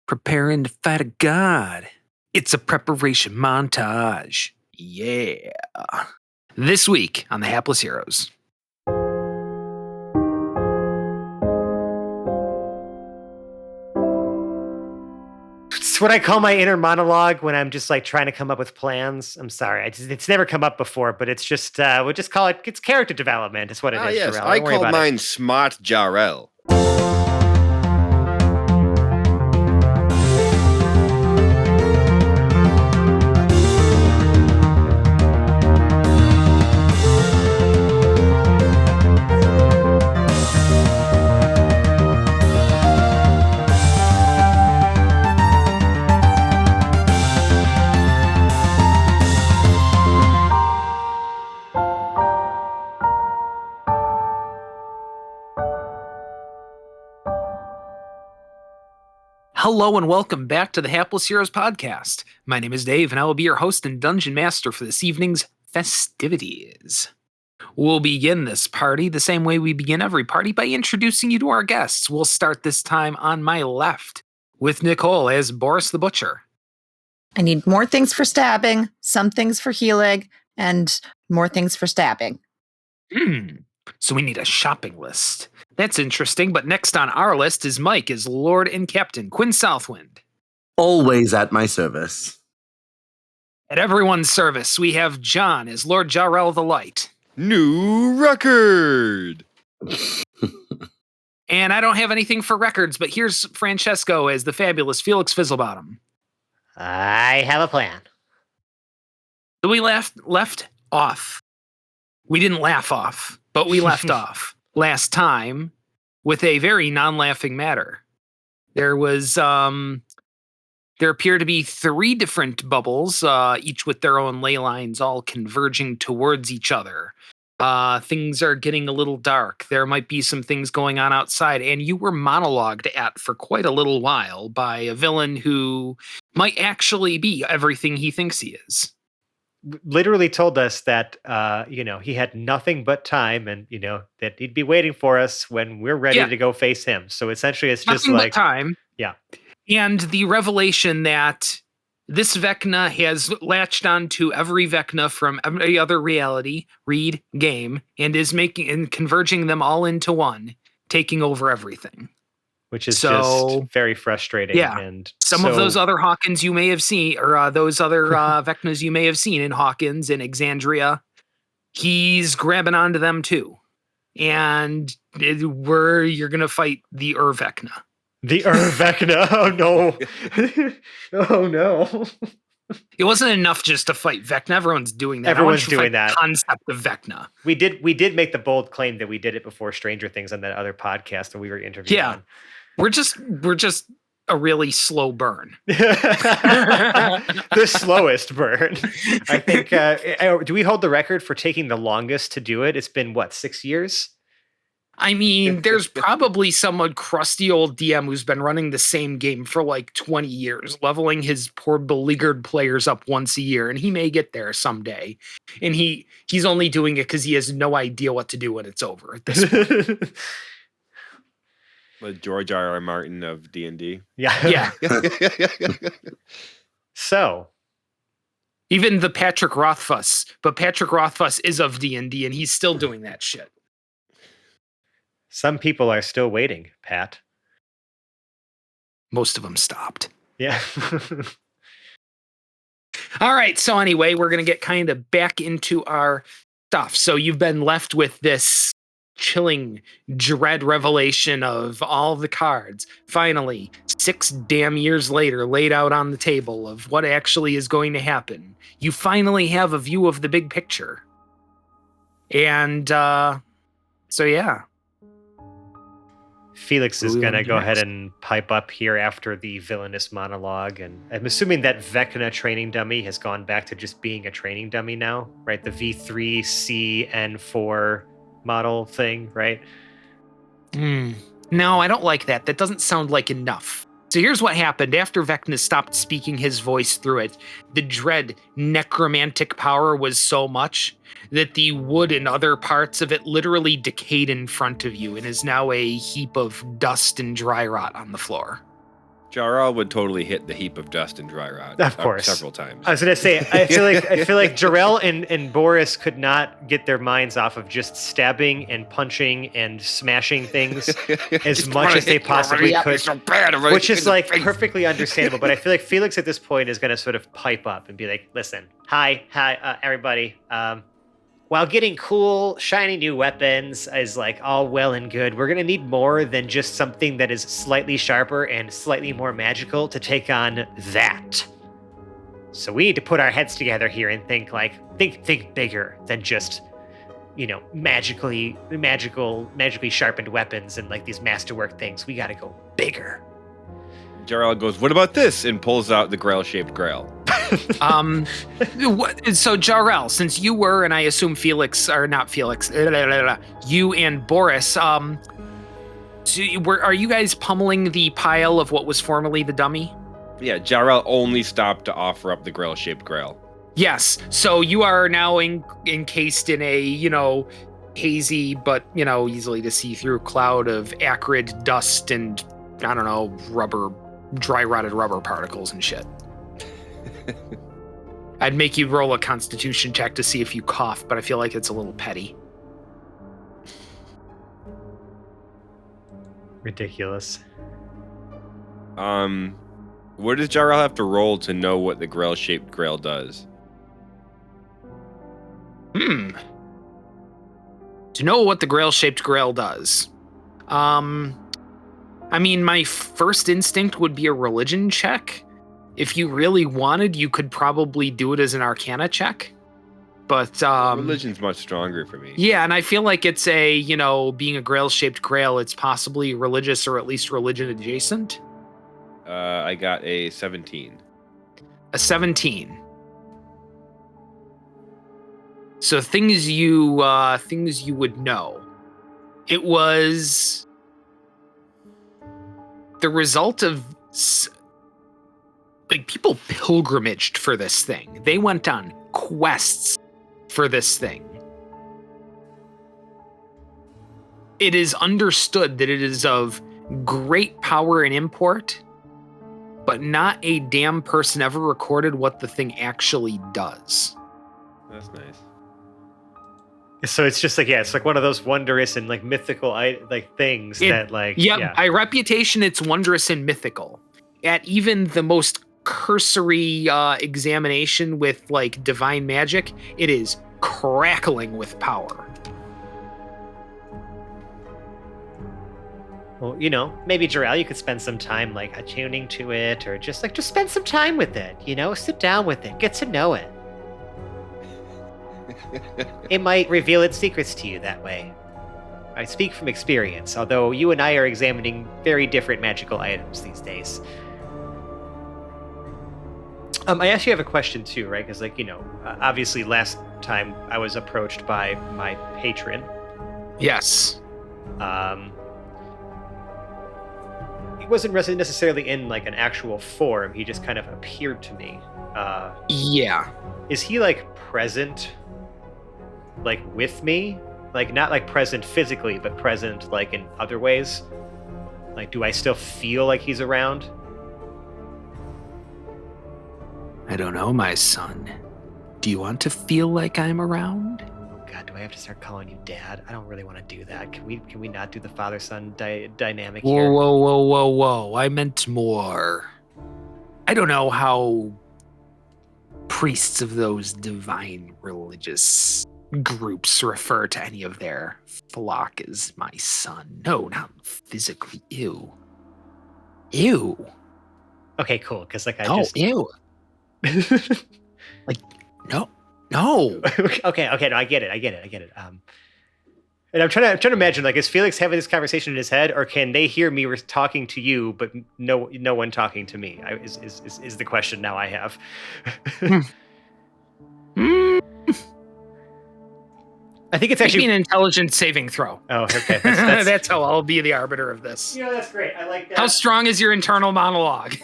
Preparing to fight a god. It's a preparation montage. Yeah. This week on The Hapless Heroes. It's what I call my inner monologue when I'm just like trying to come up with plans. I'm sorry. It's never come up before, but it's just, we'll just call it, it's character development. It's what it is. Yes, Jarrell. I Don't worry call about mine it. Smart Jarrell. Hello and welcome back to the Hapless Heroes podcast. My name is Dave and I will be your host and dungeon master for this evening's festivities. We'll begin this party the same way we begin every party by introducing you to our guests. We'll start this time on my left with Nicole as Boris the Butcher. I need more things for stabbing, some things for healing, and more things for stabbing. So we need a shopping list. That's interesting, but next on our list is Mike as Lord and Captain Quinn Southwind. Always at my service. At everyone's service, we have John as Lord Jarrell the Light. New record. And I don't have anything for records, but here's Francesco as the fabulous Felix Fizzlebottom. I have a plan. So we left off. We didn't laugh off, but we left off last time with a very non-laughing matter. There was, there appear to be 3 different bubbles, each with their own ley lines, all converging towards each other. Things are getting a little dark. There might be some things going on outside, and you were monologued at for quite a little while by a villain who might actually be everything he thinks he is. Literally told us that, he had nothing but time and, that he'd be waiting for us when we're ready to go face him. So essentially it's just Nothing like but time. Yeah. And the revelation that this Vecna has latched onto every Vecna from every other reality, read, game, and is making and converging them all into one, taking over everything. Which is just very frustrating. Yeah. And some of those other Hawkins you may have seen, or those other Vecnas you may have seen in Hawkins and Exandria, he's grabbing onto them too. And you're going to fight the Vecna. The Vecna. Oh, no. Oh, no. It wasn't enough just to fight Vecna. Everyone's doing that. Everyone's doing that. Concept of Vecna. We did make the bold claim that we did it before Stranger Things on that other podcast that we were interviewed on. We're just a really slow burn. The slowest burn. I think. Do we hold the record for taking the longest to do it? It's been 6 years? I mean, there's probably some crusty old DM who's been running the same game for 20 years, leveling his poor beleaguered players up once a year, and he may get there someday. And he's only doing it because he has no idea what to do when it's over at this point. The George R.R. Martin of D&D. Yeah. So, even the Patrick Rothfuss, but Patrick Rothfuss is of D&D, and he's still doing that shit. Some people are still waiting, Pat. Most of them stopped. Yeah. All right. So anyway, we're going to get kind of back into our stuff. So you've been left with this chilling, dread revelation of all the cards. Finally, 6 damn years later, laid out on the table of what actually is going to happen. You finally have a view of the big picture. And so, yeah. Felix is going to go ahead and pipe up here after the villainous monologue. And I'm assuming that Vecna training dummy has gone back to just being a training dummy now, right? The V3CN4 model thing, right? No, I don't like that. That doesn't sound like enough. So here's what happened. After Vecna stopped speaking his voice through it, the dread necromantic power was so much that the wood and other parts of it literally decayed in front of you and is now a heap of dust and dry rot on the floor. Jarl would totally hit the heap of dust and dry rot. Of course. Several times. I was gonna say, I feel like Jarrell and Boris could not get their minds off of just stabbing and punching and smashing things as much as they possibly could, which is like perfectly understandable. But I feel like Felix at this point is gonna sort of pipe up and be like, "Listen, hi, everybody. While getting cool, shiny new weapons is like all well and good, we're gonna need more than just something that is slightly sharper and slightly more magical to take on that. So we need to put our heads together here and think bigger than just, magically sharpened weapons and like these masterwork things. We gotta go bigger." Jarl goes, "What about this?" and pulls out the grail-shaped grail. So Jarrell, since you were, and I assume Felix, or not Felix, you and Boris, are you guys pummeling the pile of what was formerly the dummy? Yeah, Jarl only stopped to offer up the grail-shaped grail. Yes. So you are now encased in a, hazy but, easily to see through cloud of acrid dust and, I don't know, dry rotted rubber particles and shit. I'd make you roll a constitution check to see if you cough, but I feel like it's a little petty. Ridiculous. What does Jarl have to roll to know what the grail-shaped grail does? To know what the grail-shaped grail does. My first instinct would be a religion check. If you really wanted, you could probably do it as an arcana check. But Religion's much stronger for me. Yeah, and I feel like it's being a grail-shaped grail, it's possibly religious or at least religion adjacent. I got a 17. A 17. So things you would know. It was the result of people pilgrimaged for this thing. They went on quests for this thing. It is understood that it is of great power and import, but not a damn person ever recorded what the thing actually does. That's nice. So it's just like, it's like one of those wondrous and like mythical things By reputation, it's wondrous and mythical. At even the most cursory examination with like divine magic, it is crackling with power. Well, maybe Jarrell, you could spend some time like attuning to it, or just spend some time with it. Sit down with it, get to know it. It might reveal its secrets to you that way. I speak from experience, although you and I are examining very different magical items these days. I actually have a question too, right? Because, obviously last time I was approached by my patron. Yes. He wasn't necessarily in like an actual form. He just kind of appeared to me. Yeah. Is he like present, like with me? Like not like present physically, but present like in other ways? Like, do I still feel like he's around? I don't know, my son. Do you want to feel like I'm around? Oh God, do I have to start calling you Dad? I don't really want to do that. Can we not do the father-son dynamic here? Whoa. I meant more. I don't know how priests of those divine religious groups refer to any of their flock as my son. No, not physically. Ew. Okay, cool. Because like ew. Like, no. Okay, no, I get it. And I'm trying to imagine, like, is Felix having this conversation in his head, or can they hear me talking to you, but no one talking to me? Is the question now I have. I think it's actually an intelligence saving throw. Oh, okay. That's That's how I'll be the arbiter of this. That's great. I like that. How strong is your internal monologue?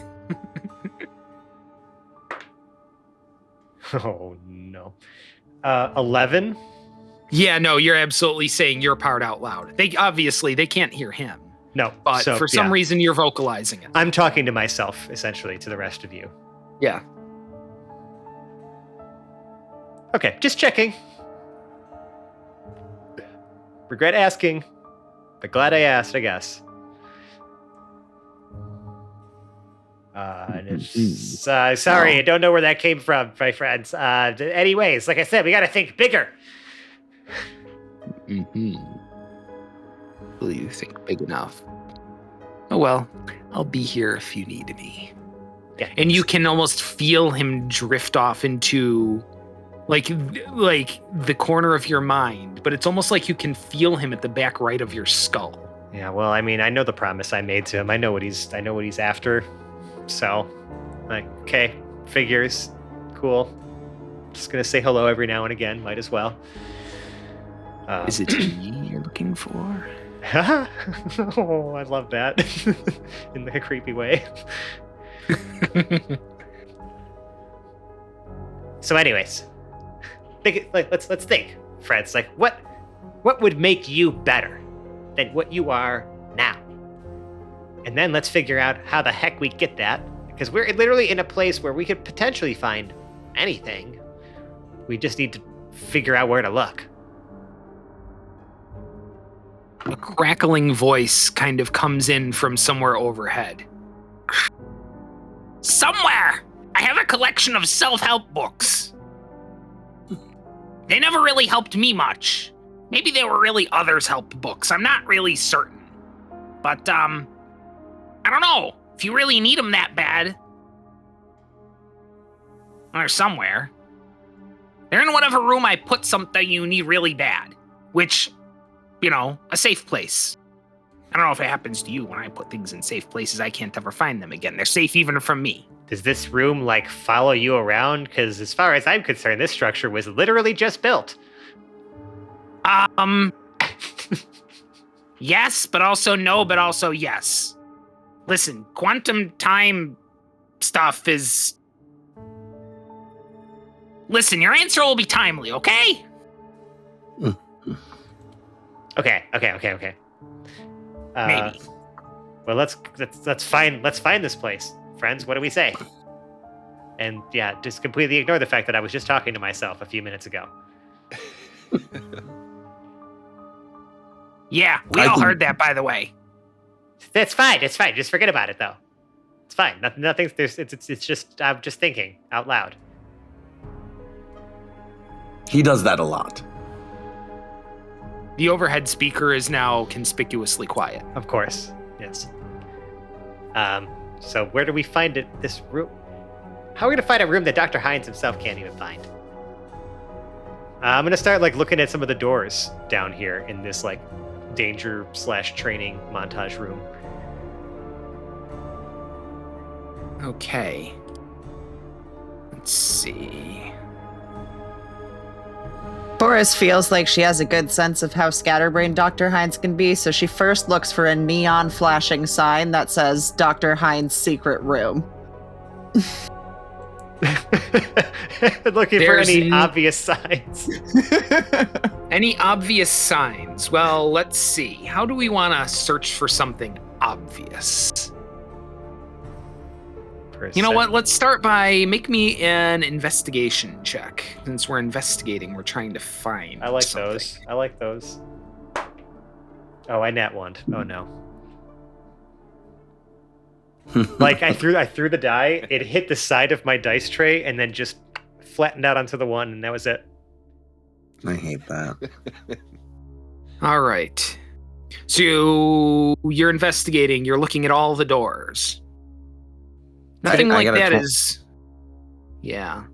Oh no. 11. Yeah, no, you're absolutely saying your part out loud. They can't hear him. No. but so, for some reason you're vocalizing it. I'm talking to myself, essentially, to the rest of you. Yeah. Okay, just checking. Regret asking, but glad I asked, I guess. Sorry, I don't know where that came from, my friends. Anyways, like I said, we gotta think bigger. Will you think big enough? Oh well, I'll be here if you need me. Yeah. And you can almost feel him drift off into like the corner of your mind, but it's almost like you can feel him at the back right of your skull. Yeah, well, I mean, I know the promise I made to him. I know what he's after. So, like, okay, figures, cool. Just gonna say hello every now and again. Might as well. Is it me you're looking for? Oh, I love that in a creepy way. So, anyways, let's think, friends. Like, what would make you better than what you are now? And then let's figure out how the heck we get that, because we're literally in a place where we could potentially find anything. We just need to figure out where to look. A crackling voice kind of comes in from somewhere overhead. Somewhere! I have a collection of self-help books. They never really helped me much. Maybe they were really others' help books. I'm not really certain. But, I don't know. If you really need them that bad, they're somewhere. They're in whatever room I put something you need really bad. Which, a safe place. I don't know if it happens to you. When I put things in safe places, I can't ever find them again. They're safe even from me. Does this room, follow you around? Because as far as I'm concerned, this structure was literally just built. Yes, but also no, but also yes. Listen, quantum time stuff is... Listen, your answer will be timely, okay? Okay. Maybe. Well, let's find this place, friends. What do we say? And yeah, just completely ignore the fact that I was just talking to myself a few minutes ago. Yeah, we all heard that, by the way. That's fine. It's fine. Just forget about it, though. It's fine. Nothing. It's just. I'm just thinking out loud. He does that a lot. The overhead speaker is now conspicuously quiet. Of course. Yes. So where do we find it? This room. How are we gonna find a room that Dr. Hines himself can't even find? I'm gonna start looking at some of the doors down here in this danger/training montage room. Okay. Let's see. Boris feels like she has a good sense of how scatterbrained Dr. Hines can be, so she first looks for a neon flashing sign that says Dr. Hines' secret room. Looking for any obvious signs. Any obvious signs? Well, let's see. How do we want to search for something obvious? You know what? Let's start by make me an investigation check. Since we're investigating, we're trying to find I like something. those. I like those. Oh, I nat one. Oh no. I threw the die, it hit the side of my dice tray and then just flattened out onto the one, and that was it. I hate that. All right. So you're investigating, you're looking at all the doors. Nothing I like got a that is... Yeah.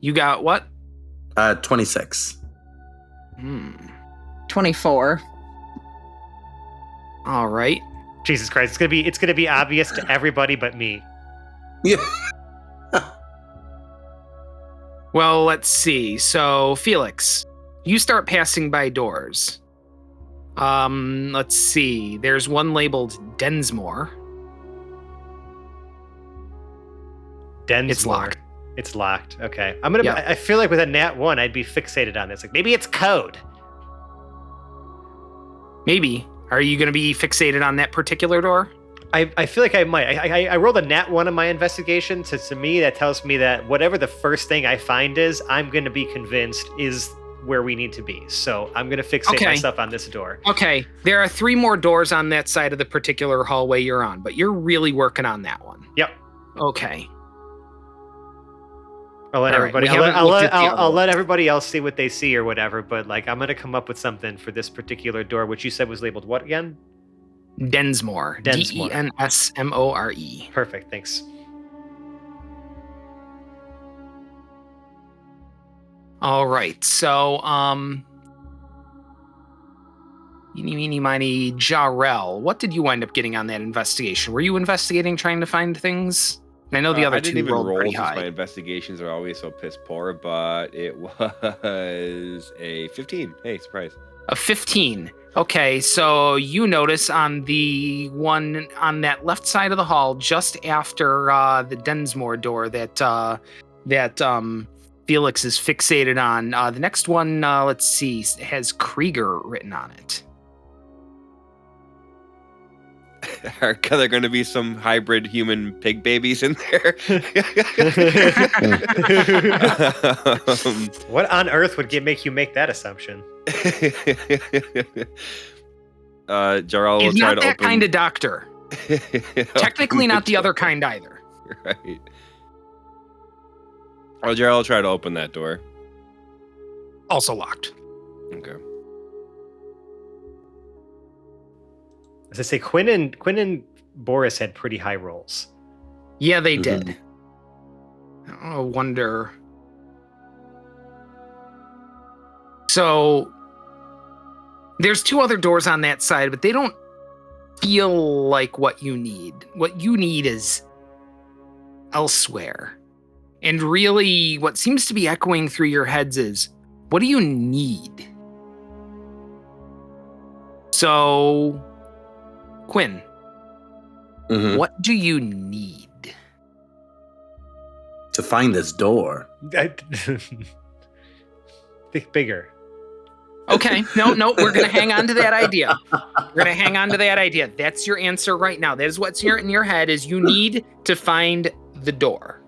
You got what? 26. 24. All right. Jesus Christ, it's gonna be obvious to everybody but me. Yeah. Well, let's see. So, Felix, you start passing by doors. Let's see. There's one labeled Densmore. Densmore. It's locked. It's locked. Okay. I'm gonna. Yeah. I feel like with a nat 1, I'd be fixated on this. Maybe it's code. Maybe. Are you going to be fixated on that particular door? I feel like I might. I rolled a nat 1 on my investigation, so to me that tells me that whatever the first thing I find is, I'm going to be convinced is where we need to be. So I'm going to fixate myself on this door. Okay, there are 3 more doors on that side of the particular hallway you're on, but you're really working on that one. Yep. Okay. I'll let All right, everybody. we haven't I'll looked at the I'll other let everybody else see what they see or whatever. But like, I'm gonna come up with something for this particular door, which you said was labeled what again? Densmore. Densmore. Densmore. Perfect. Thanks. All right. So, eeny, meeny, miny, Jarrell. What did you wind up getting on that investigation? Were you investigating, trying to find things? I know the other I didn't two even rolled roll pretty since high. my investigations are always so piss poor, but it was a 15. Hey, surprise. A 15. Okay, so you notice on the one on that left side of the hall, just after the Densmore door that Felix is fixated on. The next one, let's see, has Krieger written on it. Are there going to be some hybrid human pig babies in there? What on earth would make you make that assumption? Jarrell will He's try not to that open. kind of doctor. Technically not the other kind either. Right. Well, Jarrell will try to open that door. Also locked. Okay. As I say, Quinn and Boris had pretty high rolls. Yeah, they Mhm. did. I wonder. So there's 2 other doors on that side, but they don't feel like what you need. What you need is elsewhere. And really, what seems to be echoing through your heads is, what do you need? So, Quinn, Mhm. what do you need? To find this door. Think bigger. Okay, no, we're gonna hang on to that idea. We're gonna hang on to that idea. That's your answer right now. That is what's here in your head. Is you need to find the door.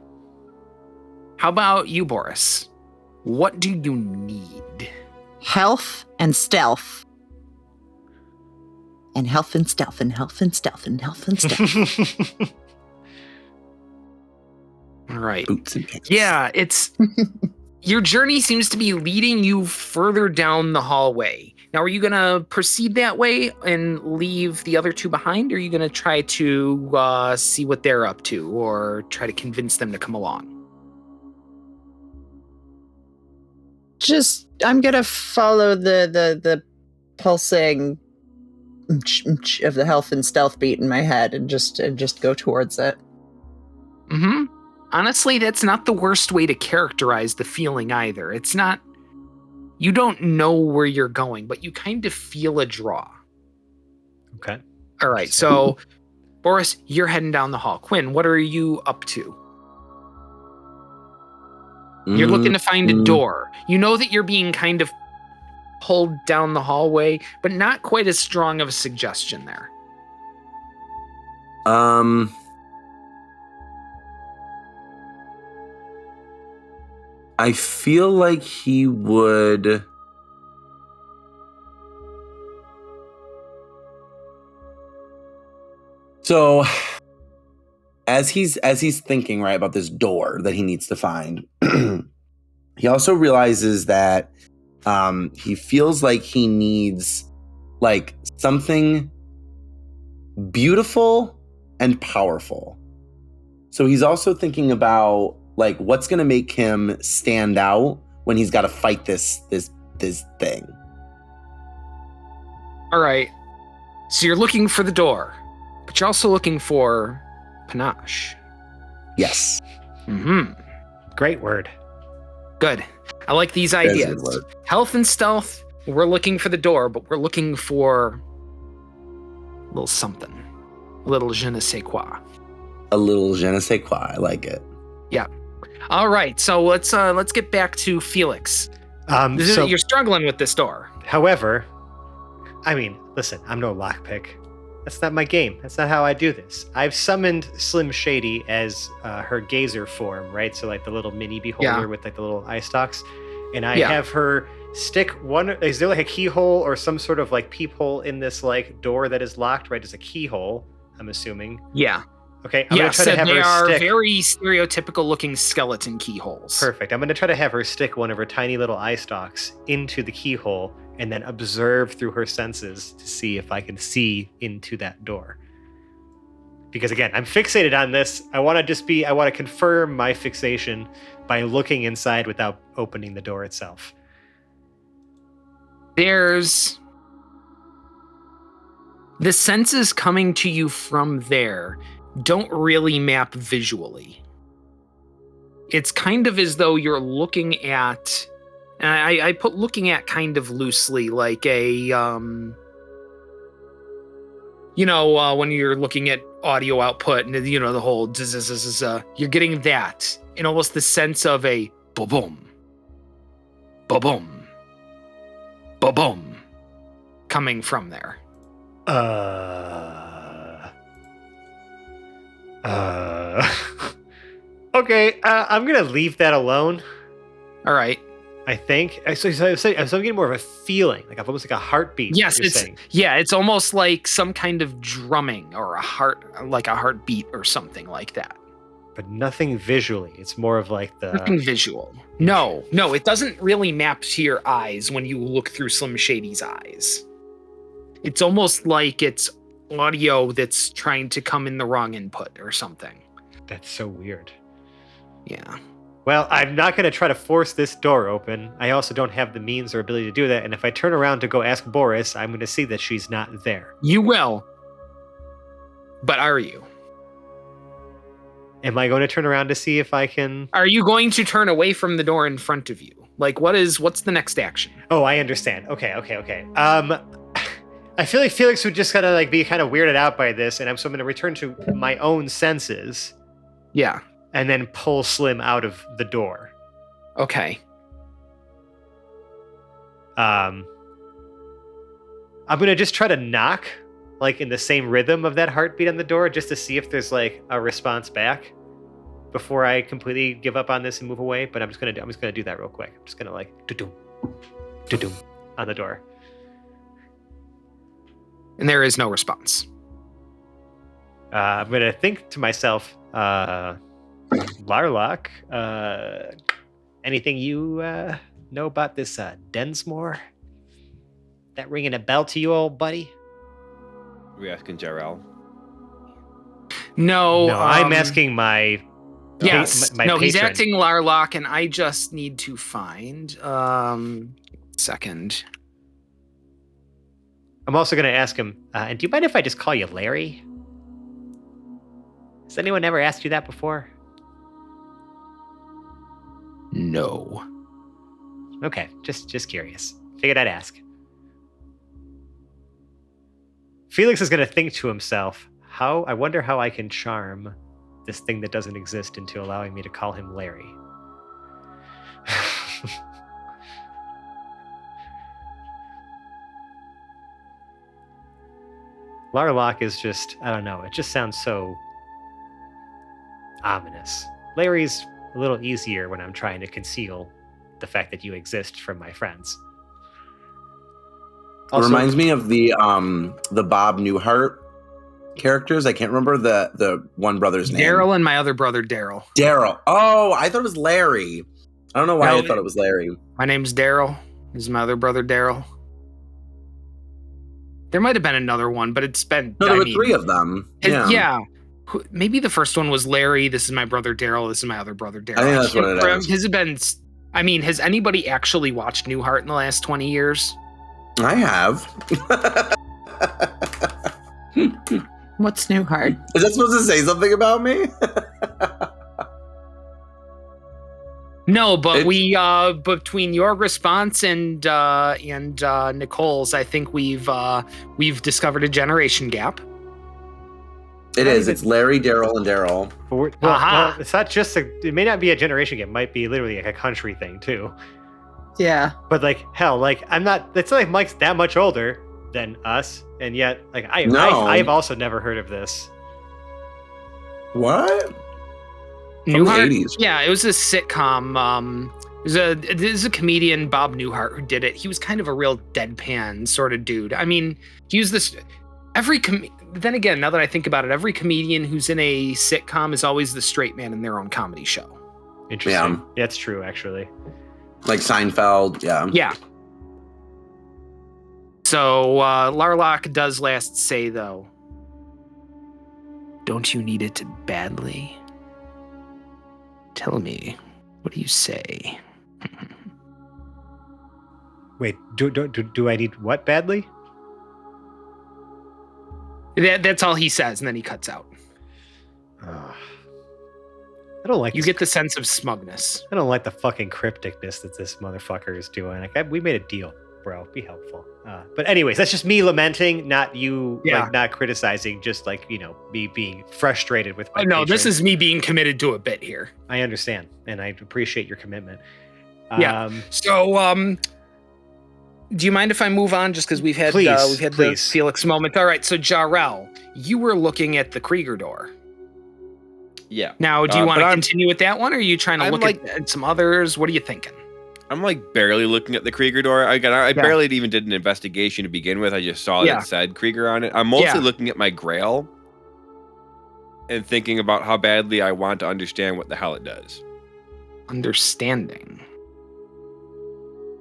How about you, Boris? What do you need? Health and stealth. And health and stealth and health and stealth and health and stealth. All right. Boots and pants. Yeah, it's your journey seems to be leading you further down the hallway. Now, are you gonna proceed that way and leave the other 2 behind, or are you gonna try to see what they're up to, or try to convince them to come along? Just, I'm gonna follow the pulsing of the health and stealth beat in my head and just go towards it. Mm-hmm. Honestly, that's not the worst way to characterize the feeling either. It's not, you don't know where you're going, but you kind of feel a draw. Okay. All right, so Boris, you're heading down the hall. Quinn, what are you up to? You're looking to find a door. You know that you're being kind of pulled down the hallway, but not quite as strong of a suggestion there. I feel like he would. So, as he's thinking right about this door that he needs to find, he also realizes that he feels like he needs like something beautiful and powerful. So he's also thinking about like what's going to make him stand out when he's got to fight this thing. All right. So you're looking for the door, but you're also looking for panache. Yes. Mm-hmm. Great word. Good. I like these That's a good ideas. word. Health and stealth, we're looking for the door, but we're looking for a little something. A little je ne sais quoi. A little je ne sais quoi. I like it. All right, so let's get back to Felix. So, You're struggling with this door. however, I mean, listen, I'm no lockpick. That's not my game. That's not how I do this. I've summoned Slim Shady as her gazer form, right? So like the little mini beholder with like the little eye stalks. And I have her stick one. Is there like a keyhole or some sort of like peephole in this like door that is locked, right? There's a keyhole, I'm assuming. Yeah. Okay, I'm going to try to have they her are stick. very stereotypical looking skeleton keyholes. Perfect. I'm going to try to have her stick one of her tiny little eye stalks into the keyhole and then observe through her senses to see if I can see into that door. Because again, I'm fixated on this. I want to confirm my fixation by looking inside without opening the door itself. There's the senses coming to you from there don't really map visually. It's kind of as though you're looking at, and I put looking at kind of loosely, like a, when you're looking at audio output and, the whole, you're getting that in almost the sense of a ba-boom, ba-boom, ba-boom coming from there. Okay, I'm gonna leave that alone. All right. I think. So I'm getting more of a feeling, like almost like a heartbeat. Yes, it's almost like some kind of drumming or a heartbeat or something like that. But nothing visually. It's more of like nothing visual. No, it doesn't really map to your eyes when you look through Slim Shady's eyes. It's almost like it's audio that's trying to come in the wrong input or something. That's so weird. Yeah. Well, I'm not going to try to force this door open. I also don't have the means or ability to do that. And if I turn around to go ask Boris, I'm going to see that she's not there. You will. But are you? Am I going to turn around to see if I can... Are you going to turn away from the door in front of you? Like, what's the next action? Oh, I understand. Okay. I feel like Felix would just kind of like be kind of weirded out by this. And so I'm going to return to my own senses. Yeah. And then pull Slim out of the door. Okay. I'm going to just try to knock, like in the same rhythm of that heartbeat on the door, just to see if there's like a response back before I completely give up on this and move away. But I'm just going to do that real quick. I'm just going to like do-doom on the door. And there is no response. I'm going to think to myself, Larlock, anything you know about this Densmore? That ringing a bell to you, old buddy? Are we asking Jarrell? No, I'm asking my... Yes, my no, he's patron. acting Larlock, and I just need to find... second. I'm also going to ask him, and do you mind if I just call you Larry? Has anyone ever asked you that before? No. Okay, just curious. Figured I'd ask. Felix is going to think to himself, I wonder how I can charm this thing that doesn't exist into allowing me to call him Larry. Larlock is just, I don't know, it just sounds so ominous. Larry's a little easier when I'm trying to conceal the fact that you exist from my friends. It reminds me of the Bob Newhart characters. I can't remember the one brother's name. Daryl and my other brother, Daryl. Daryl. Oh, I thought it was Larry. I don't know why I thought it was Larry. My name's Daryl. This is my other brother, Daryl. There might have been another one, but it's been... No, there were three of them. Yeah. Maybe the first one was Larry. This is my brother, Daryl. This is my other brother, Daryl. I think that's what it is. Has anybody actually watched Newhart in the last 20 years? I have. What's Newhart? Is that supposed to say something about me? No, but between your response and Nicole's, I think we've discovered a generation gap. It is. It's Larry, Daryl, and Daryl. Well, it's not just it may not be a generation gap. It might be literally like a country thing too. Yeah. But like hell, like it's not like Mike's that much older. than us, and yet, like No. I've also never heard of this. What? From the Newhart? 80s. Yeah, it was a sitcom. There's a comedian, Bob Newhart, who did it. He was kind of a real deadpan sort of dude. I mean, he used this. Then again, now that I think about it, every comedian who's in a sitcom is always the straight man in their own comedy show. Interesting. Yeah. That's true, actually. Like Seinfeld, yeah. Yeah. So Larlock does last say, though, don't you need it badly? Tell me, what do you say? Wait, do I need what badly? That's all he says, and then he cuts out. I don't like. You this, get the sense of smugness. I don't like the fucking crypticness that this motherfucker is doing. Like, we made a deal, bro. Be helpful. But anyways, that's just me lamenting, not you, like, not criticizing. Just like, you know, me being frustrated with my. No, this patron. is me being committed to a bit here. I understand, and I appreciate your commitment. Yeah. So, do you mind if I move on? Just because we've had the Felix moment. All right. So, Jarrell, you were looking at the Krieger door. Yeah. Now, do you want to but continue with that one, or are you trying to look at some others? What are you thinking? I'm like barely looking at the Krieger door. I barely even did an investigation to begin with. I just saw that it said Krieger on it. I'm mostly looking at my Grail and thinking about how badly I want to understand what the hell it does. Understanding.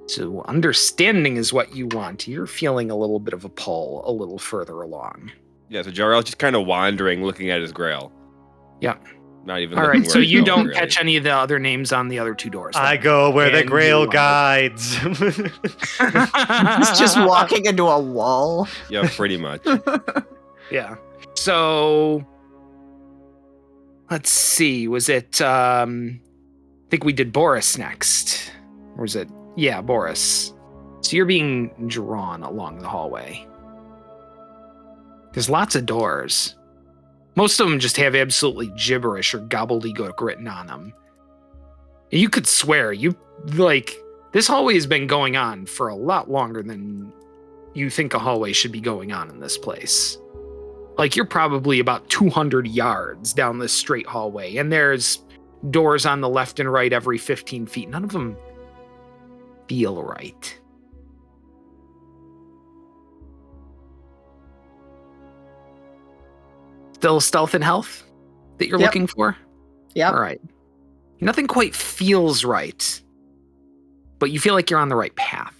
So understanding is what you want. You're feeling a little bit of a pull a little further along. Yeah, so Jarrell's just kind of wandering, looking at his Grail. Yeah. Not even. All looking right, where so he's you going, don't really. catch any of the other names on the other two doors. I go where the And Grail you- guides. He's just walking into a wall. Yeah, pretty much. Yeah. So let's see. Was it I think we did Boris next. Or was it? Yeah, Boris. So you're being drawn along the hallway. There's lots of doors. Most of them just have absolutely gibberish or gobbledygook written on them. You could swear this hallway has been going on for a lot longer than you think a hallway should be going on in this place. Like, you're probably about 200 yards down this straight hallway, and there's doors on the left and right every 15 feet. None of them feel right. Still stealth and health that you're Yep. looking for? Yep. All right. Nothing quite feels right, but you feel like you're on the right path.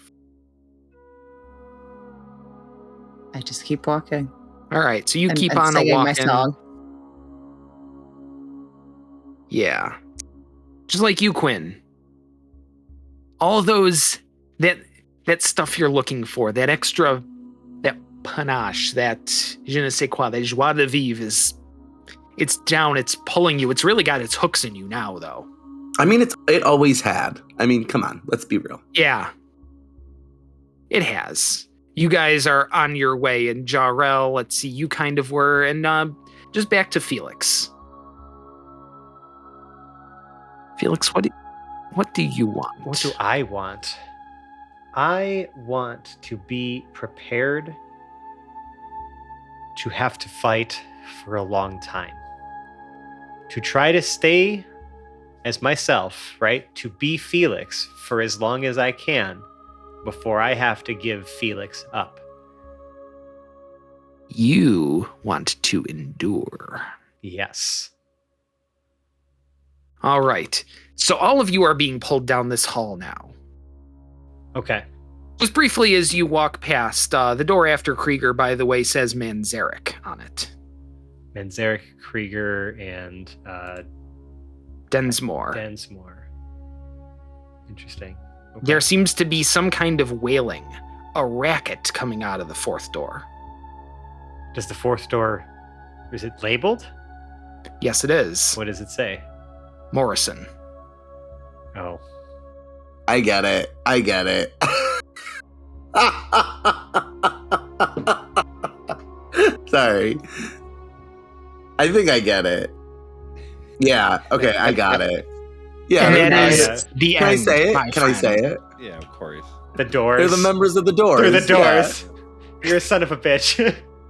I just keep walking. All right, so you and, keep and on singing walking. my song. Yeah. Just like you, Quinn. All those that stuff you're looking for, that extra, that panache, that je ne sais quoi, that joie de vivre it's down, it's pulling you. It's really got its hooks in you now, though. I mean, it always had. I mean, come on, let's be real. Yeah. It has. You guys are on your way, and Jarrell, let's see, you kind of were, and just back to Felix. Felix, what do you want? What do I want? I want to be prepared to have to fight for a long time. To try to stay as myself, right? To be Felix for as long as I can before I have to give Felix up. You want to endure. Yes. All right. So all of you are being pulled down this hall now. Okay. Just briefly, as you walk past, the door after Krieger, by the way, says Manzarek on it. Manzarek, Krieger, and Densmore. Densmore. Interesting. Okay. There seems to be some kind of wailing, a racket coming out of the fourth door. Does the fourth door, is it labeled? Yes, it is. What does it say? Morrison. Oh. I get it. Sorry. I think I get it. Yeah. Okay, I got it. Yeah. And they're that nice. is the Can I end, say it? my Can I friend. say it? Yeah, of course. The doors. They're the members of the doors. Through the doors. You're a son of a bitch.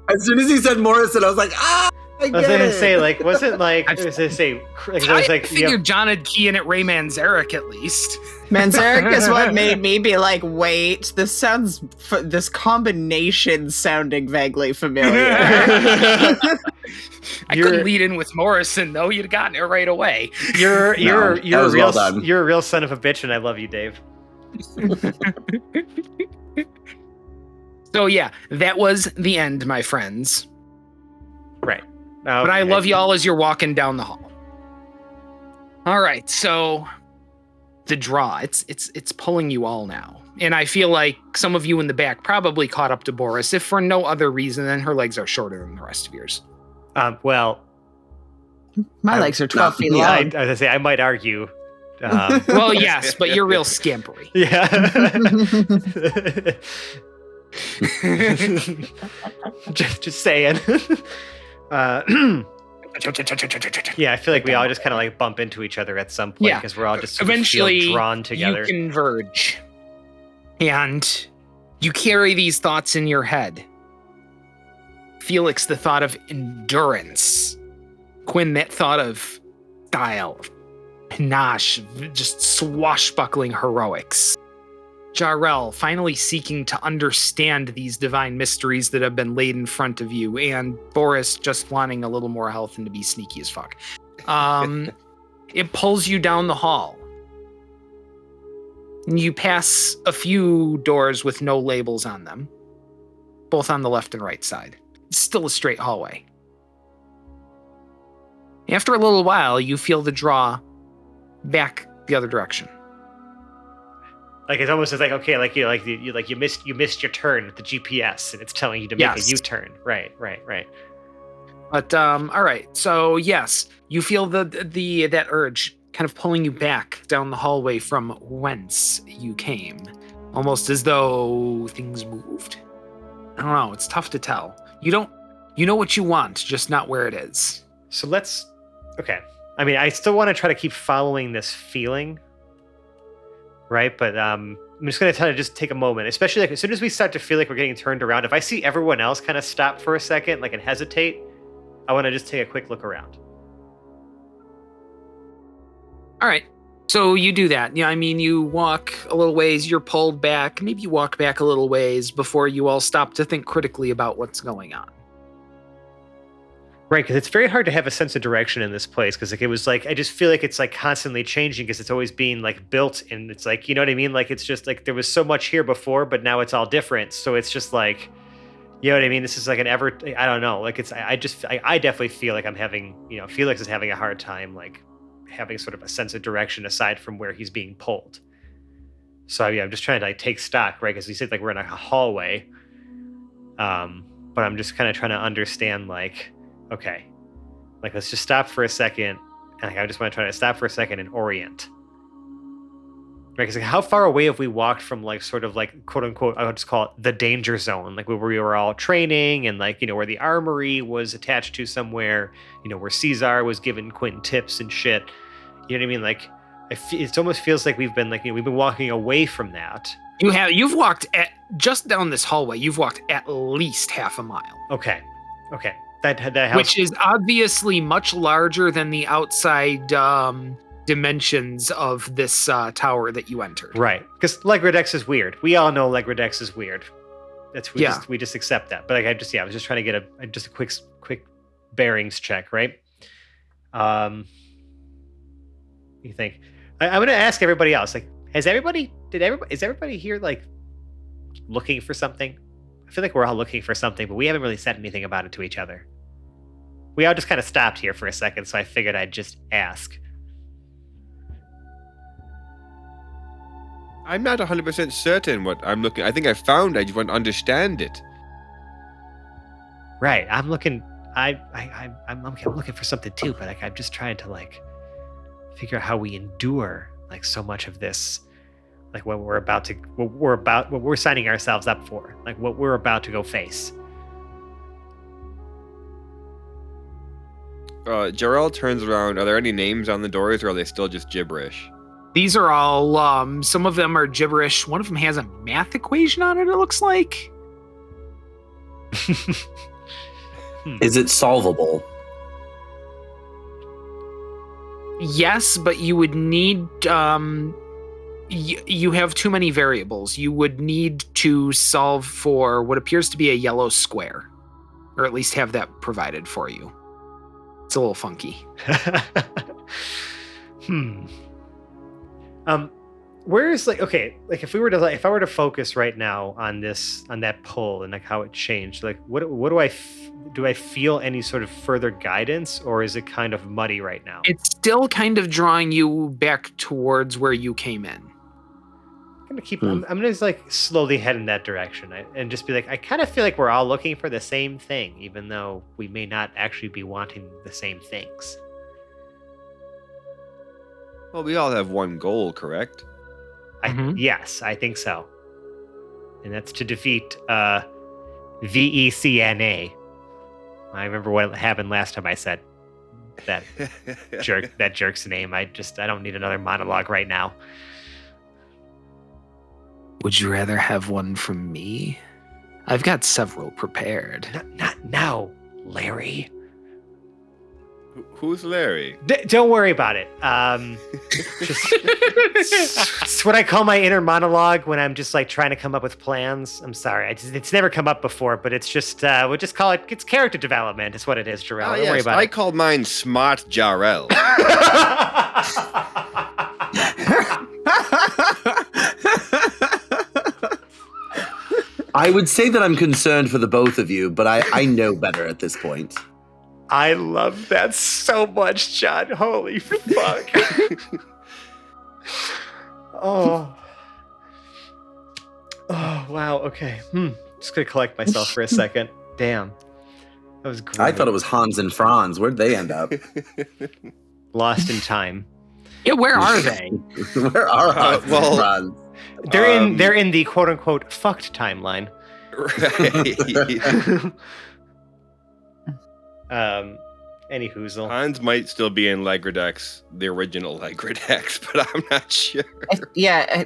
As soon as he said Morrison, I was like, I was gonna say, like, wasn't like, I was gonna say, like, I figured John had key in at Ray Manzarek at least. Manzarek is what made me be like, wait, this combination sounding vaguely familiar. I couldn't lead in with Morrison though. You'd gotten it right away. You're a real son of a bitch, and I love you, Dave. So yeah, that was the end, my friends. Right. But I love y'all as you're walking down the hall. All right, so the draw, it's pulling you all now. And I feel like some of you in the back probably caught up to Boris, if for no other reason than her legs are shorter than the rest of yours. Well, my legs are 12 feet long. I was gonna say, I might argue. Well, yes, but you're real scampery. Yeah. just saying. Yeah, I feel like we all just kind of like bump into each other at some point because we're all just sort eventually of feel drawn together. You converge, and you carry these thoughts in your head. Felix, the thought of endurance. Quinn, that thought of style, panache, just swashbuckling heroics. Jarrell, finally seeking to understand these divine mysteries that have been laid in front of you, and Boris just wanting a little more health and to be sneaky as fuck. It pulls you down the hall. You pass a few doors with no labels on them, both on the left and right side. It's still a straight hallway. After a little while, you feel the draw back the other direction. Like it's almost like, okay, like you missed your turn with the GPS, and it's telling you to make a U-turn. Right. But all right, so yes, you feel that urge kind of pulling you back down the hallway from whence you came, almost as though things moved. I don't know. It's tough to tell. You know what you want, just not where it is. So okay. I mean, I still want to try to keep following this feeling. Right, but I'm just going to kind of just take a moment, especially like as soon as we start to feel like we're getting turned around. If I see everyone else kind of stop for a second, like and hesitate, I want to just take a quick look around. All right, so you do that. Yeah, I mean, you walk a little ways, you're pulled back. Maybe you walk back a little ways before you all stop to think critically about what's going on. Right, because it's very hard to have a sense of direction in this place because like it was like I just feel like it's like constantly changing because it's always being like built and it's like, you know what I mean? Like it's just like there was so much here before, but now it's all different. So it's just like, you know what I mean? This is like I don't know. Like I definitely feel like I'm having, Felix is having a hard time like having sort of a sense of direction aside from where he's being pulled. So yeah, I'm just trying to like take stock, right? Because we said like we're in a hallway, but I'm just kind of trying to understand like. Okay, like let's just stop for a second, and I just want to try to stop for a second and orient. Right, because like, how far away have we walked from like sort of like quote unquote, I'll just call it the danger zone, like where we were all training and like where the armory was attached to somewhere, where Caesar was giving Quinn tips and shit. You know what I mean? Like it almost feels like we've been walking away from that. You've walked just down this hallway. You've walked at least half a mile. Okay. That helps. Which is obviously much larger than the outside dimensions of this tower that you entered. Right, because Legradex is weird. We all know Legradex is weird. We just accept that. But like I was just trying to get a quick bearings check, right? You think? I'm going to ask everybody else. Like, is everybody here like looking for something? I feel like we're all looking for something, but we haven't really said anything about it to each other. We all just kind of stopped here for a second, so I figured I'd just ask. I'm not 100% certain what I'm looking. I think I found. I just want to understand it. Right. I'm looking. I'm looking for something too, but like I'm just trying to like figure out how we endure like so much of this. Like what we're signing ourselves up for, like what we're about to go face. Jarrell turns around. Are there any names on the doors, or are they still just gibberish? These are all. Some of them are gibberish. One of them has a math equation on it. It looks like. Is it solvable? Yes, but you would need you have too many variables. You would need to solve for what appears to be a yellow square, or at least have that provided for you. It's a little funky. Where is if I were to focus right now on that pull and like how it changed, like what do I feel any sort of further guidance, or is it kind of muddy right now? It's still kind of drawing you back towards where you came in. I'm gonna just like slowly head in that direction and just be like, I kind of feel like we're all looking for the same thing, even though we may not actually be wanting the same things. Well, we all have one goal, correct? Yes, I think so. And that's to defeat VECNA. I remember what happened last time I said that jerk's name. I don't need another monologue right now. Would you rather have one from me? I've got several prepared. Not now, Larry. Who's Larry? Don't worry about it. It's what I call my inner monologue when I'm just like trying to come up with plans. I'm sorry, it's never come up before, but it's just we'll just call it's character development. It's what it is, Jarrell. Don't worry about it. I called mine Smart Jarrell. I would say that I'm concerned for the both of you, but I know better at this point. I love that so much, John. Holy fuck. Oh, wow. Okay. Just gonna collect myself for a second. Damn. That was great. I thought it was Hans and Franz. Where'd they end up? Lost in time. Yeah, where are they? Where are Hans and Franz? They're in the quote unquote fucked timeline. Right. Any hoozle. Hans might still be in Legradex, the original Legradex, but I'm not sure.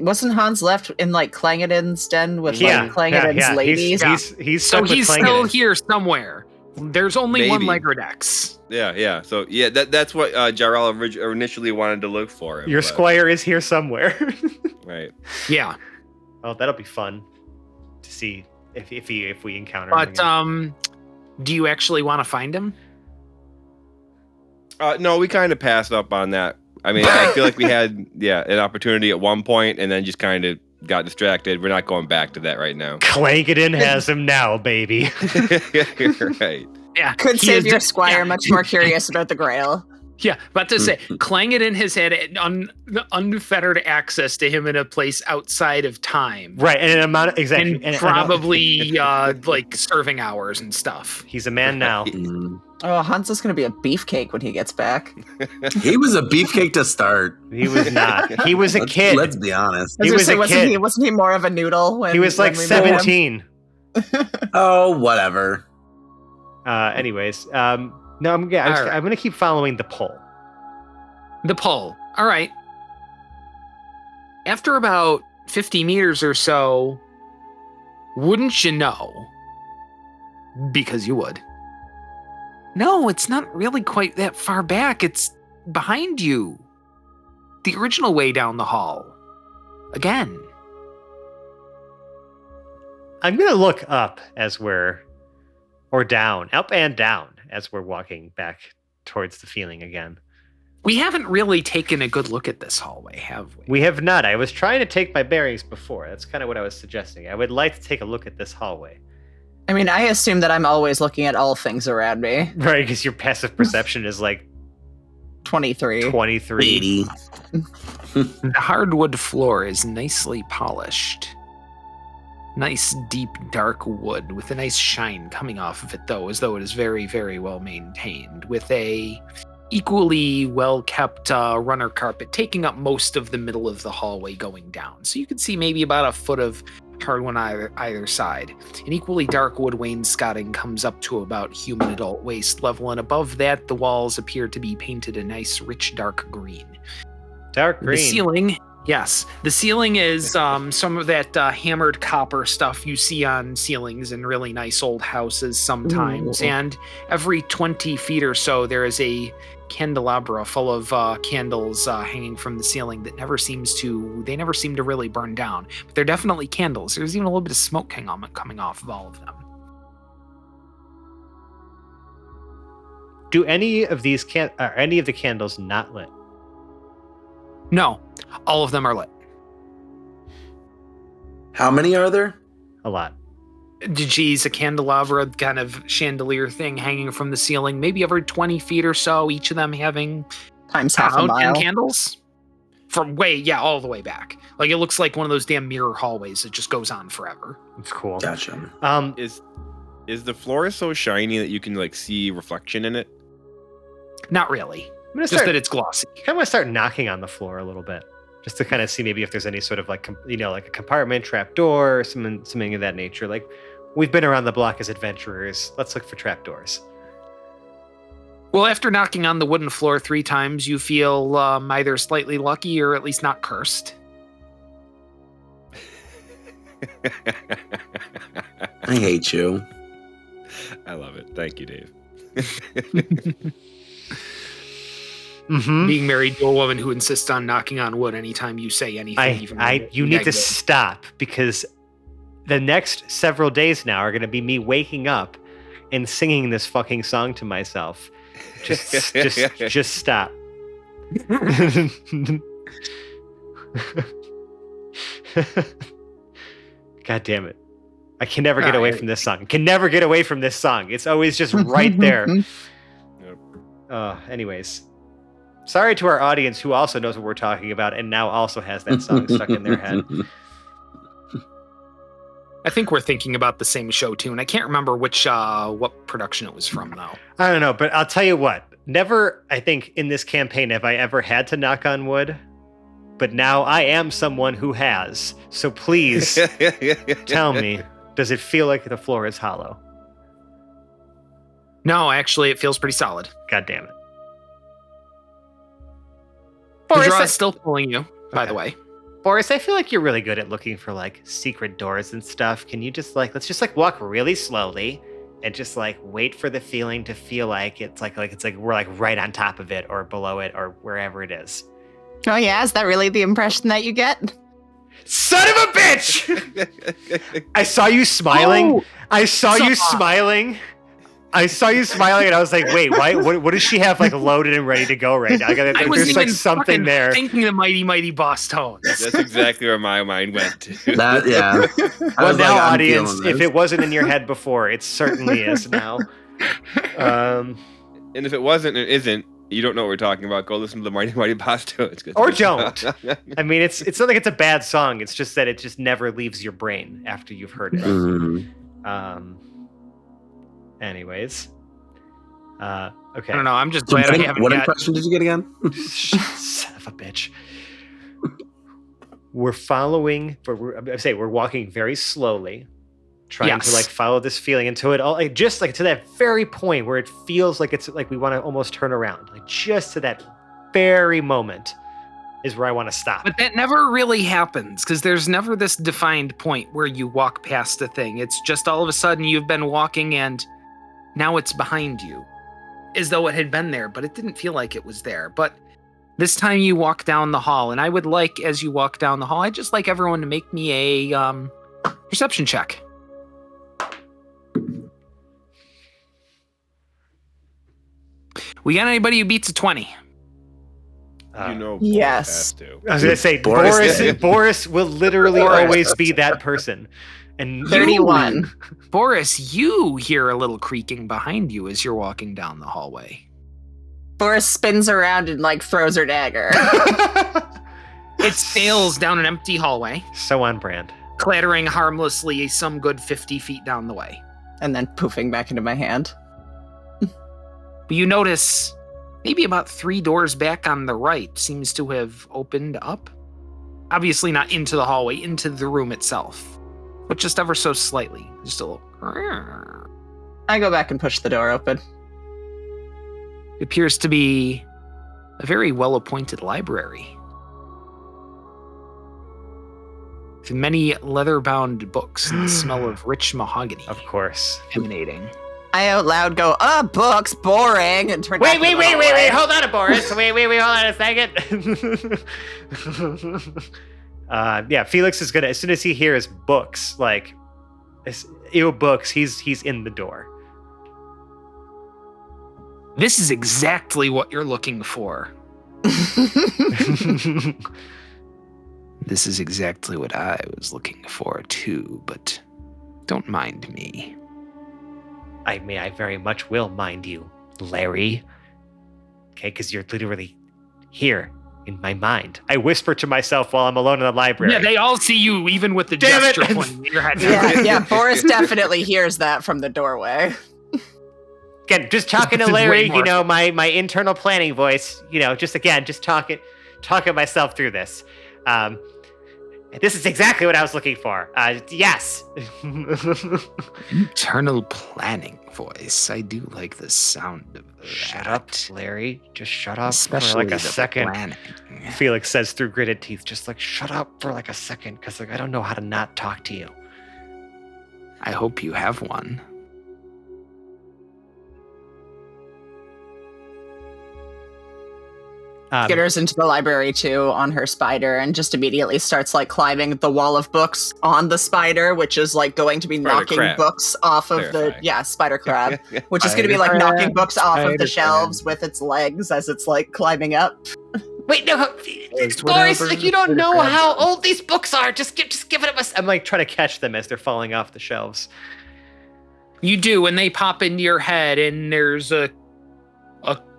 Wasn't Hans left in like Clangeddin's den with like Clangeddin's ladies? He's so he's still here somewhere. There's only one Legradex. Yeah. So that's what Jarrell initially wanted to look for. Your squire is here somewhere. Right. Yeah. Oh, that'll be fun to see if we encounter him. But again. Do you actually want to find him? No, we kind of passed up on that. I mean, I feel like we had an opportunity at one point and then just kind of got distracted. We're not going back to that right now. Clangeddin has him now, baby. You're right. Yeah. Could save your squire much more curious about the Grail. Yeah, about to say, Clangeddin has had unfettered access to him in a place outside of time. Right, and an amount exactly. And probably like serving hours and stuff. He's a man now. Oh, Hans is going to be a beefcake when he gets back. He was a beefcake to start. He was not. He was a kid. Let's be honest. He was a kid. Wasn't he more of a noodle? When, he was like 17. Oh, whatever. Anyways, no, I'm going to keep following the pull. The pull. All right. After about 50 meters or so, wouldn't you know? Because you would. No, it's not really quite that far back. It's behind you. The original way down the hall. Again. I'm going to look up or down, up and down, as we're walking back towards the feeling again. We haven't really taken a good look at this hallway, have we? We have not. I was trying to take my bearings before. That's kind of what I was suggesting. I would like to take a look at this hallway. I mean, I assume that I'm always looking at all things around me. Right, because your passive perception is like 23. 80. The hardwood floor is nicely polished. Nice, deep, dark wood with a nice shine coming off of it, though, as though it is very, very well maintained, with a equally well-kept runner carpet taking up most of the middle of the hallway going down. So you can see maybe about a foot of hardwood on either side. An equally dark wood wainscoting comes up to about human adult waist level, and above that, the walls appear to be painted a nice, rich, dark green. Dark green. The ceiling Yes, the ceiling is some of that hammered copper stuff you see on ceilings in really nice old houses sometimes. Ooh. And every 20 feet or so, there is a candelabra full of candles hanging from the ceiling that never seem to really burn down. But they're definitely candles. There's even a little bit of smoke coming off of all of them. Do any of these are any of the candles not lit? No, all of them are lit. How many are there? A lot. Geez, a candelabra kind of chandelier thing hanging from the ceiling, maybe every 20 feet or so, each of them having Times half a 10 mile. candles from all the way back. Like it looks like one of those damn mirror hallways that just goes on forever. It's cool. Gotcha. Is the floor so shiny that you can like see reflection in it? Not really. I'm gonna Just that it's glossy. kind of want to start knocking on the floor a little bit, just to kind of see maybe if there's any sort of like like a compartment, trap door, or something of that nature. Like we've been around the block as adventurers. Let's look for trap doors. Well, after knocking on the wooden floor 3 times, you feel either slightly lucky or at least not cursed. I hate you. I love it. Thank you, Dave. Mm-hmm. Being married to a woman who insists on knocking on wood anytime you say anything. You need to negative. stop, because the next several days now are going to be me waking up and singing this fucking song to myself. Just stop. God damn it. I can never get away from this song. Can never get away from this song. It's always just right there. Anyways. Sorry to our audience who also knows what we're talking about and now also has that song stuck in their head. I think we're thinking about the same show tune. I can't remember what production it was from though. I don't know, but I'll tell you what. Never, I think, in this campaign have I ever had to knock on wood, but now I am someone who has. So please tell me, does it feel like the floor is hollow? No, actually, it feels pretty solid. God damn it. The Boris, draw is still pulling you, by the way. Boris, I feel like you're really good at looking for like secret doors and stuff. Can you just let's just walk really slowly and just wait for the feeling to feel like it's like we're right on top of it or below it or wherever it is. Oh yeah, is that really the impression that you get? Son of a bitch! I saw you smiling. Oh, I saw you smiling. I saw you smiling, and I was like, "Wait, why? What does she have loaded and ready to go right now?" I was there's something there. Thinking the mighty boss tones. That's exactly where my mind went to. Yeah. Well, now, audience, if it wasn't in your head before, it certainly is now. And if it wasn't, it isn't. You don't know what we're talking about. Go listen to the Mighty Boss tones. Or don't. I mean, it's not like it's a bad song. It's just that it just never leaves your brain after you've heard it. Mm. Anyways. Okay. I don't know. I'm just glad I haven't What got... impression did you get again? Son of a bitch. We're following, we're walking very slowly, trying to follow this feeling until it all just to that very point where it feels like it's we want to almost turn around. Just to that very moment is where I want to stop. But that never really happens because there's never this defined point where you walk past a thing. It's just all of a sudden you've been walking and now it's behind you, as though it had been there, but it didn't feel like it was there. But this time you walk down the hall, and I would like, as you walk down the hall, I'd just like everyone to make me a perception check. We got anybody who beats a 20? Yes. I was going to say, Boris will literally always be that person. And 31. Boris, you hear a little creaking behind you as you're walking down the hallway. Boris spins around and throws her dagger. It sails down an empty hallway, so on brand, clattering harmlessly some good 50 feet down the way. And then poofing back into my hand. But you notice maybe about 3 doors back on the right seems to have opened up. Obviously not into the hallway, into the room itself. But just ever so slightly. Just a little. I go back and push the door open. It appears to be a very well-appointed library. with many leather-bound books and the smell of rich mahogany Of course. emanating. I out loud go, books, boring, and turn. Wait, hold on, Boris. Wait, hold on a second. Yeah, Felix is gonna, as soon as he hears books, like, books, he's in the door. This is exactly what you're looking for. This is exactly what I was looking for too, but don't mind me. I mean, I very much will mind you, Larry. Okay, because you're literally here in my mind. I whisper to myself while I'm alone in the library. Yeah, they all see you, even with the gesture pointing at your head. Yeah, Boris definitely hears that from the doorway. Again, just talking to This is way Larry, more- my internal planning voice, just talking myself through this. This is exactly what I was looking for. Yes. Internal planning voice. I do like the sound of that. Shut up, Larry. Just shut up Especially for like a the second. planning. Felix says through gritted teeth, just like, shut up for like a second, because I don't know how to not talk to you. I hope you have one. Skitters into the library too on her spider and just immediately starts like climbing the wall of books on the spider, which is like going to be Spider knocking crab. books off of Clarify. spider crab, which is going to be like Spider knocking crab, books off of spider the shelves with its legs as it's like climbing up. Wait, no, It's Boris, whatever. like, you don't Spider know crab. how old these books are. Just give it up. I'm like trying to catch them as they're falling off the shelves. You do, and they pop into your head, and there's a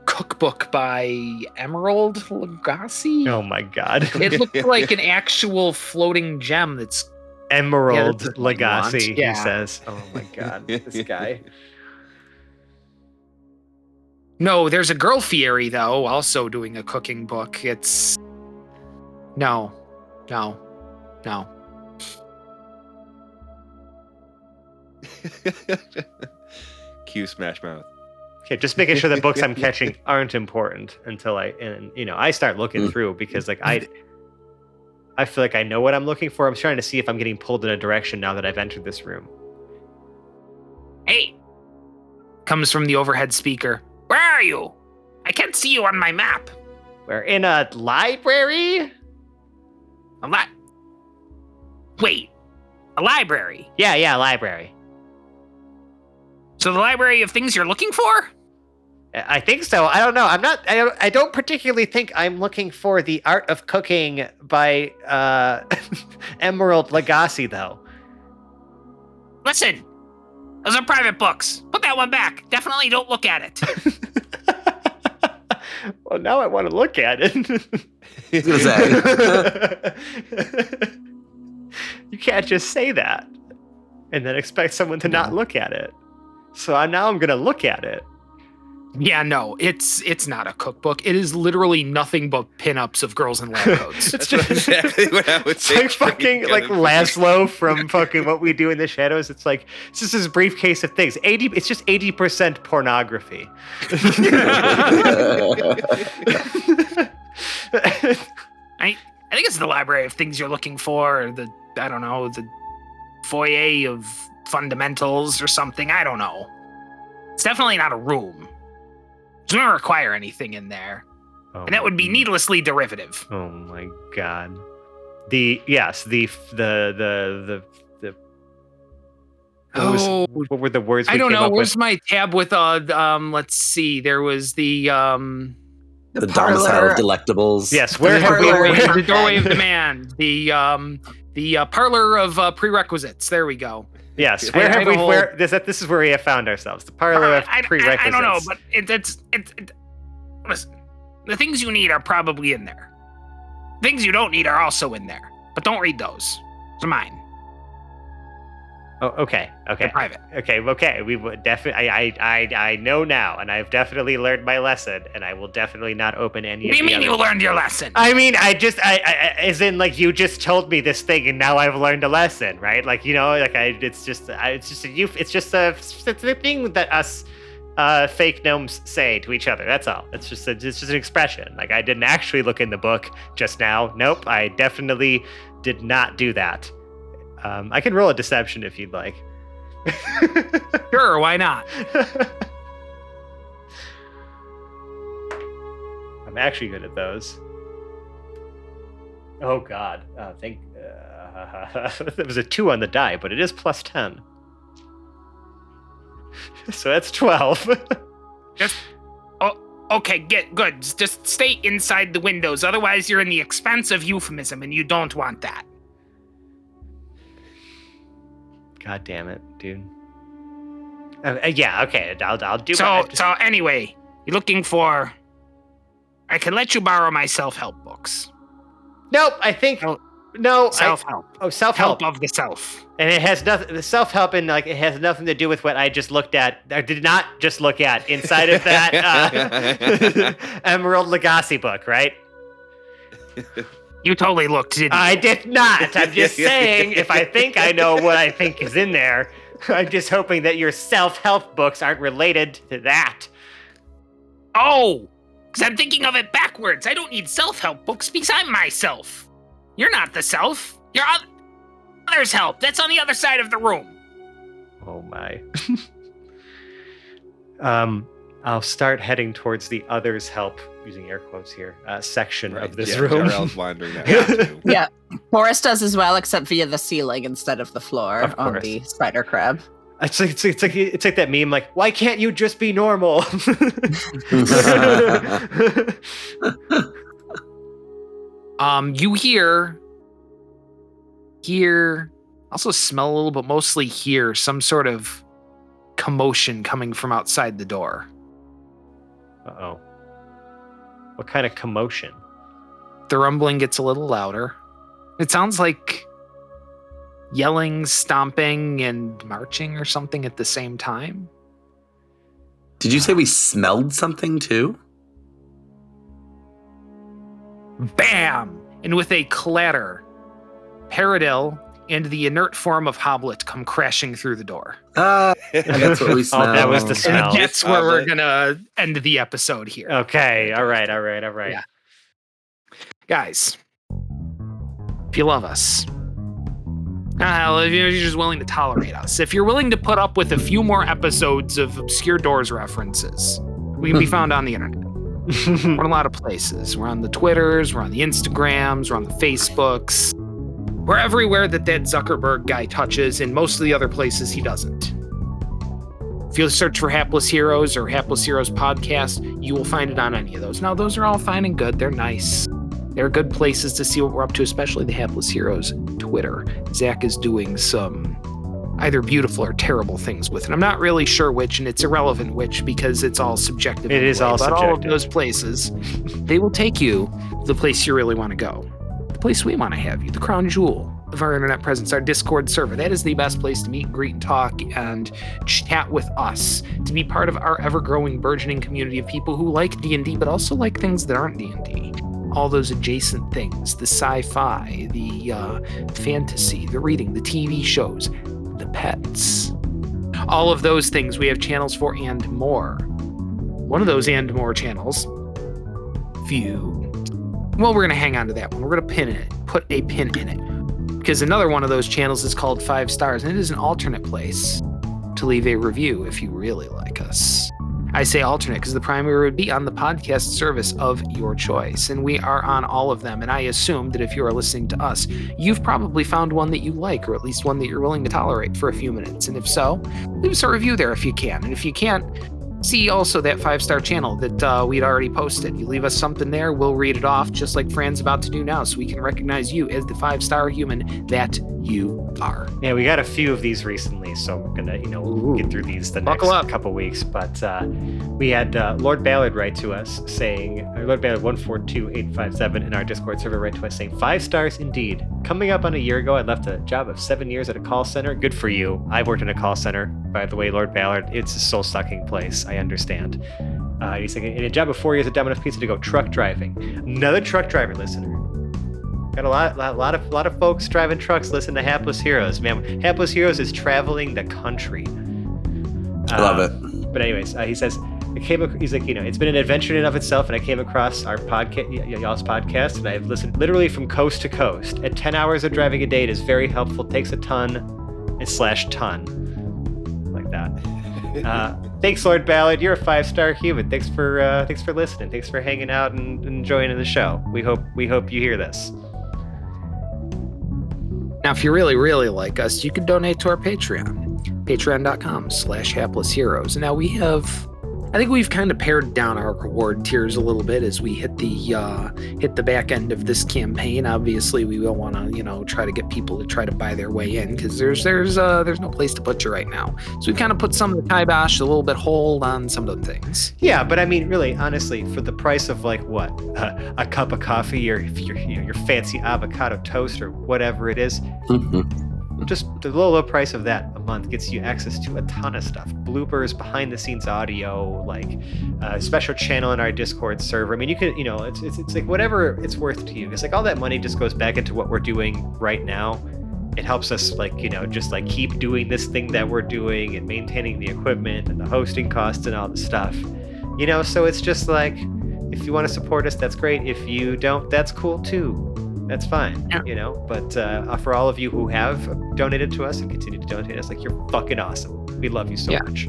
cookbook by Emerald Lagasse. Oh my god. It looked like an actual floating gem that's Emerald Yeah, that's what you Lagasse, want. he Yeah. says. Oh my god, this guy. No, there's a girl fairy though, also doing a cooking book. It's no. Cue Smash Mouth. Okay, just making sure the books I'm catching aren't important until I start looking through, because like I feel like I know what I'm looking for. I'm trying to see if I'm getting pulled in a direction now that I've entered this room. Hey, comes from the overhead speaker. Where are you? I can't see you on my map. We're in a library? Wait, a library. Yeah, library. So the library of things you're looking for? I think so. I don't know. I don't particularly think I'm looking for The Art of Cooking by Emerald Lagasse, though. Listen, those are private books. Put that one back. Definitely don't look at it. Well, now I want to look at it. I was gonna say. You can't just say that and then expect someone to not look at it. So now I'm going to look at it. Yeah, no, it's not a cookbook. It is literally nothing but pinups of girls in lab coats. It's That's exactly what I would It's say. like fucking like Laszlo from fucking What We Do in the Shadows. It's like it's just this briefcase of things. It's just 80% pornography. I think it's the library of things you're looking for, or the foyer of fundamentals or something. I don't know. It's definitely not a room. It doesn't require anything in there, and that would be needlessly derivative. Oh my god. What were the words we I don't came know. up Where's with? my tab with let's see. There was the The domicile of delectables. Yes, where the have we doorway of demand, the parlor of prerequisites. There we go. Yes, I this is where we have found ourselves. The parlor of prerequisites. I don't know, but it's listen. The things you need are probably in there. Things you don't need are also in there, but don't read those. They're mine. Oh, okay. They're private. Okay. We would definitely. I know now, and I've definitely learned my lesson, and I will definitely not open any. What do you mean you learned your lesson? I mean, I as in, like, you just told me this thing, and now I've learned a lesson, right? Like, it's just a thing that us fake gnomes say to each other. That's all. It's just an expression. Like, I didn't actually look in the book just now. Nope, I definitely did not do that. I can roll a deception if you'd like. Sure, why not? I'm actually good at those. Oh God! There was a 2 on the die, but it is plus 10, so that's 12. Okay, good. Just stay inside the windows. Otherwise, you're in the expense of euphemism, and you don't want that. God damn it, dude. Yeah, okay. I'll do. So anyway, you're looking for. I can let you borrow my self-help books. Nope, I think no self-help. Self-help Help of the self. And it has nothing. The self-help and it has nothing to do with what I just looked at. I did not just look at inside of that Emerald Lagasse book, right? You totally looked, didn't you? I did not. I'm just saying, if I think I know what I think is in there, I'm just hoping that your self-help books aren't related to that. Oh, because I'm thinking of it backwards. I don't need self-help books because I'm myself. You're not the self. You're other's help. That's on the other side of the room. Oh my. I'll start heading towards the others help, using air quotes here, section of this room. Jarell's wandering that way too. Yeah, Boris does as well, except via the ceiling instead of the floor on the spider crab. It's like that meme, like, why can't you just be normal? You hear, also smell a little, but mostly hear some sort of commotion coming from outside the door. Uh-oh. What kind of commotion? The rumbling gets a little louder. It sounds like yelling, stomping, and marching or something at the same time. Did you say we smelled something too? Bam! And with a clatter, Paradil and the inert form of Hoblet come crashing through the door. That's what we smelled. Oh, that was the smell. And that's where we're gonna end the episode here. Okay, all right. Yeah. Guys, if you love us, if you're just willing to tolerate us, if you're willing to put up with a few more episodes of Obscure Doors references, we can be found on the internet. We're in a lot of places. We're on the Twitters, we're on the Instagrams, we're on the Facebooks. We're everywhere that Zuckerberg guy touches, and most of the other places he doesn't. If you search for Hapless Heroes or Hapless Heroes Podcast, you will find it on any of those. Now, those are all fine and good. They're nice. They're good places to see what we're up to, especially the Hapless Heroes Twitter. Zach is doing some either beautiful or terrible things with it. I'm not really sure which, and it's irrelevant which, because it's all subjective. It is all subjective. But all of those places, they will take you to the place you really want to go. The place we want to have you, the crown jewel of our internet presence, our Discord server. That is the best place to meet and greet and talk and chat with us, to be part of our ever-growing, burgeoning community of people who like D&D, but also like things that aren't D&D. All those adjacent things, the sci-fi, the fantasy, the reading, the TV shows, the pets. All of those things we have channels for and more. One of those and more channels, we're going to hang on to that one. We're going to put a pin in it. Because another one of those channels is called 5 Stars, and it is an alternate place to leave a review if you really like us. I say alternate because the primary would be on the podcast service of your choice, and we are on all of them. And I assume that if you are listening to us, you've probably found one that you like, or at least one that you're willing to tolerate for a few minutes. And if so, leave us a review there if you can. And if you can't, see also that 5-star channel that we'd already posted. You leave us something there, we'll read it off, just like Fran's about to do now, so we can recognize you as the 5-star human that you are. Yeah, we got a few of these recently, so we're gonna, get through these the next couple weeks. But we had Lord Ballard write to us saying, Lord Ballard 142857 in our Discord server write to us saying, 5 stars indeed. Coming up on a year ago, I left a job of 7 years at a call center. Good for you. I've worked in a call center, by the way, Lord Ballard. It's a soul-sucking place. I understand. He's like, in a job of 4 years at Domino's Pizza to go truck driving. Another truck driver listener. Got a lot of folks driving trucks listen to Hapless Heroes. Man, Hapless Heroes is traveling the country. I love it. But anyways, he says, he's like, it's been an adventure in and of itself, and I came across our podcast, y'all's podcast, and I've listened literally from coast to coast. At 10 hours of driving a day, it is very helpful. Takes a ton like that. Thanks, Lord Ballard. You're a 5-star human. Thanks for listening. Thanks for hanging out and enjoying the show. We hope you hear this. Now, if you really, really like us, you can donate to our Patreon, patreon.com/haplessheroes. Now I think we've kind of pared down our reward tiers a little bit as we hit the back end of this campaign. Obviously, we will want to, try to get people to try to buy their way in, because there's no place to put you right now. So we kind of put some of the kibosh, a little bit hold on some of the things. Yeah, but I mean, really, honestly, for the price of like what, a cup of coffee, or your fancy avocado toast, or whatever it is. Just the low price of that a month gets you access to a ton of stuff. Bloopers, behind the scenes audio, like a special channel in our Discord server. I mean, you could, it's like whatever it's worth to you. It's like all that money just goes back into what we're doing right now. It helps us just keep doing this thing that we're doing and maintaining the equipment and the hosting costs and all the stuff. So it's just like, if you want to support us, that's great. If you don't, that's cool too. That's fine, but for all of you who have donated to us and continue to donate us, you're fucking awesome. We love you so much.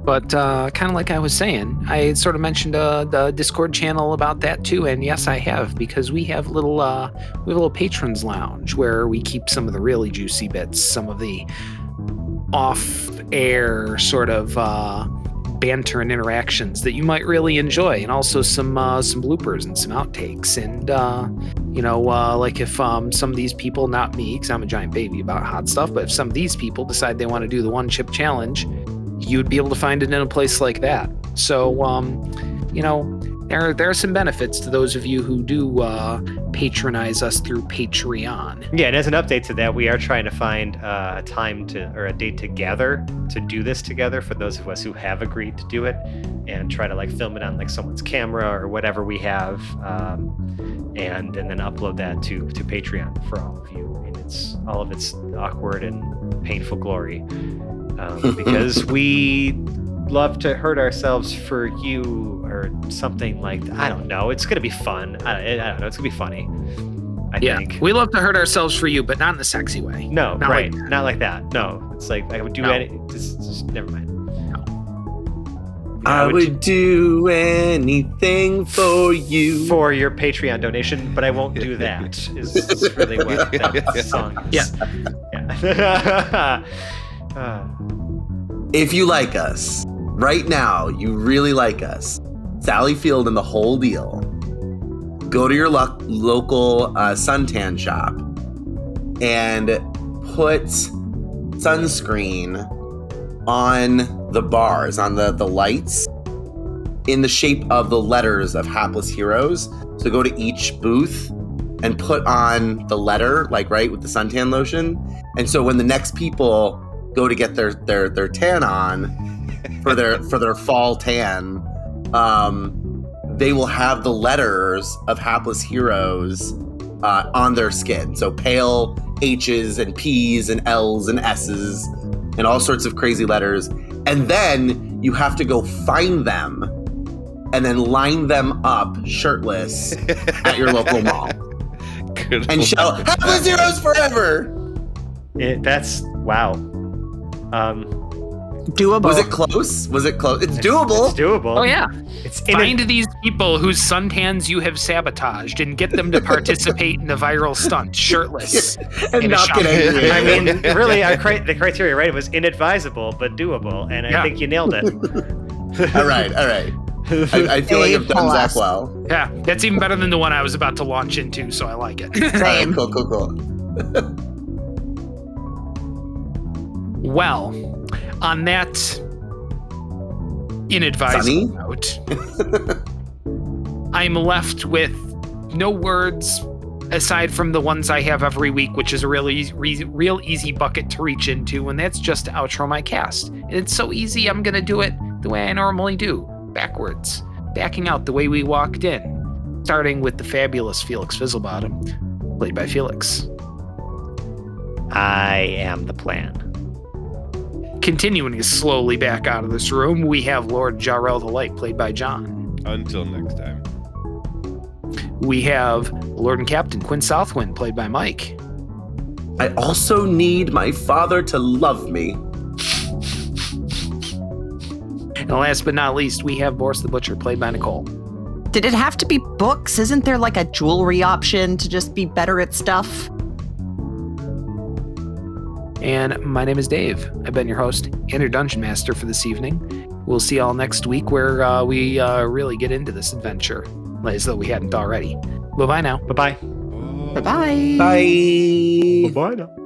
But kind of like I was saying, I sort of mentioned the Discord channel about that too, and yes, I have, because we have a little patrons lounge where we keep some of the really juicy bits, some of the off-air sort of banter and interactions that you might really enjoy, and also some bloopers and some outtakes, and like if some of these people, not me because I'm a giant baby about hot stuff, but if some of these people decide they want to do the one chip challenge, you'd be able to find it in a place like that. So there are some benefits to those of you who do patronize us through Patreon. Yeah, and as an update to that, we are trying to find a time or a date to gather to do this together for those of us who have agreed to do it, and try to film it on someone's camera or whatever we have, and then upload that to Patreon for all of you in all of its awkward and painful glory, because we love to hurt ourselves for you or something like that. I don't know. It's going to be fun. I don't know. It's going to be funny. I think. We love to hurt ourselves for you, but not in a sexy way. No, not right. Not like that. No. It's like I would do just never mind. No. I would do anything for you. For your Patreon donation, but I won't do that. Is really what that song is. Yeah. If you like us, right now, you really like us, Sally Field and the whole deal, go to your local suntan shop and put sunscreen on the bars, on the lights, in the shape of the letters of Hapless Heroes. So go to each booth and put on the letter, right, with the suntan lotion. And so when the next people go to get their tan on for their fall tan, they will have the letters of Hapless Heroes on their skin. So pale H's and P's and L's and S's and all sorts of crazy letters. And then you have to go find them and then line them up shirtless at your local mall. And shout, Hapless Heroes forever! That's, wow. Doable. Was it close? It's doable. It's doable. Oh yeah. Find these people whose suntans you have sabotaged and get them to participate in the viral stunt, shirtless, and not get angry. I mean, really, the criteria, right? It was inadvisable but doable, and I think you nailed it. All right. I feel like I've done Zach well. Yeah, that's even better than the one I was about to launch into, so I like it. Same. Right, cool. Well, on that inadvisable note, I'm left with no words aside from the ones I have every week, which is a real easy bucket to reach into, and that's just to outro my cast. And it's so easy, I'm going to do it the way I normally do, backwards, backing out the way we walked in, starting with the fabulous Felix Fizzlebottom, played by Felix. I am the plan. Continuing to slowly back out of this room, we have Lord Jarrell the Light, played by John. Until next time. We have Lord and Captain Quinn Southwind, played by Mike. I also need my father to love me. And last but not least, we have Boris the Butcher, played by Nicole. Did it have to be books? Isn't there like a jewelry option to just be better at stuff? And my name is Dave. I've been your host and your Dungeon Master for this evening. We'll see y'all next week where we really get into this adventure, as though we hadn't already. Bye-bye now. Bye-bye. Bye-bye. Bye. Bye-bye now.